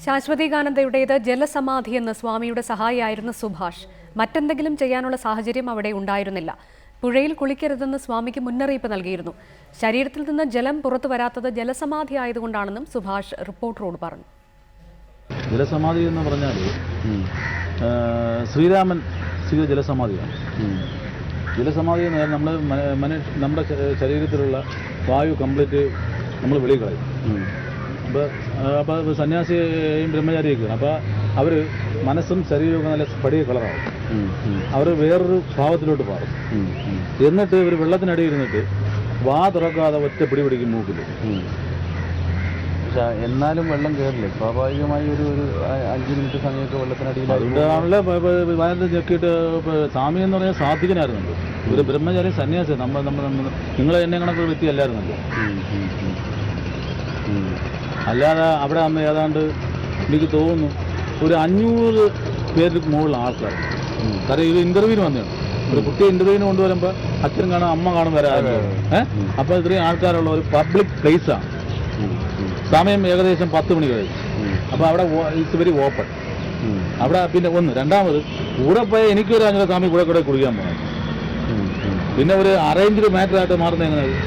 ശാശ്വതീകാനന്ദയുടേത് ജലസമാധി എന്ന സ്വാമിയുടെ സഹായിയായിരുന്ന സുഭാഷ്. മറ്റെന്തെങ്കിലും ചെയ്യാനുള്ള സാഹചര്യം അവിടെ ഉണ്ടായിരുന്നില്ല. പുഴയിൽ കുളിക്കരുതെന്ന് സ്വാമിക്ക് മുന്നറിയിപ്പ് നൽകിയിരുന്നു. ശരീരത്തിൽ നിന്ന് ജലം പുറത്തു വരാത്തത് ജലസമാധി ആയതുകൊണ്ടാണെന്നും സുഭാഷ് റിപ്പോർട്ടറോട് പറഞ്ഞു. ജലസമാധി എന്ന് പറഞ്ഞാൽ ശ്രീരാമൻ ചെയ്ത ജലസമാധിയാണ്. ജലസമാധി എന്ന് പറഞ്ഞാൽ നമ്മുടെ ശരീരത്തിലുള്ള വായു കംപ്ലീറ്റ് നമ്മൾ വെളിയിൽ കളയും. അപ്പോൾ സന്യാസിയും ബ്രഹ്മചാരിയൊക്കെയാണ്. അപ്പോൾ അവർ മനസ്സും ശരീരവും നല്ല പടിയ കളറാവും. അവർ വേറൊരു ഭാവത്തിലോട്ട് മാറും. എന്നിട്ട് ഇവർ വെള്ളത്തിനടിയിൽ ഇരുന്നിട്ട് വാ തുറക്കാതെ ഒറ്റ പിടി പിടിക്കും മൂക്കിൽ. പക്ഷെ എന്നാലും വെള്ളം കയറില്ലേ? സ്വാഭാവികമായി ഒരു 5 മിനിറ്റ് സമയമൊക്കെ വെള്ളത്തിനടിയിലാണല്ലോ. വയറിൽ ഞെക്കിയിട്ട് സ്വാമി എന്ന് പറഞ്ഞാൽ സാത്വികനായിരുന്നല്ലോ. ഒരു ബ്രഹ്മചാരി സന്യാസി. നിങ്ങൾ എന്നെ കണക്കൊരു വ്യക്തിയല്ലായിരുന്നല്ലോ. അല്ലാതെ അവിടെ അന്ന് ഏതാണ്ട് എനിക്ക് തോന്നുന്നു ഒരു 500 പേരിൽ മുകളിൽ ആൾക്കാർ. കാരണം ഇത് ഇന്റർവ്യൂവിന് വന്നതാണ്. ഒരു കുട്ടിയെ ഇന്റർവ്യൂവിന് കൊണ്ടുവരുമ്പോൾ അച്ഛൻ കാണും, അമ്മ കാണും, വരാതെ. അപ്പോൾ ഇത്രയും ആൾക്കാരുള്ള ഒരു പബ്ലിക് പ്ലേസാണ്. സമയം ഏകദേശം 10 മണി കഴിഞ്ഞു. അപ്പോൾ അവിടെ ഇറ്റ്സ് വെരി ഓപ്പൺ. അവിടെ പിന്നെ രണ്ടാമത് കൂടെ പോയ എനിക്കൊരു 5 സ്വാമി കൂടെ കുടിക്കാൻ പോകണം. പിന്നെ ഒരു അറേഞ്ച്ഡ് മാറ്ററായിട്ട് മാറുന്നത് എങ്ങനെ?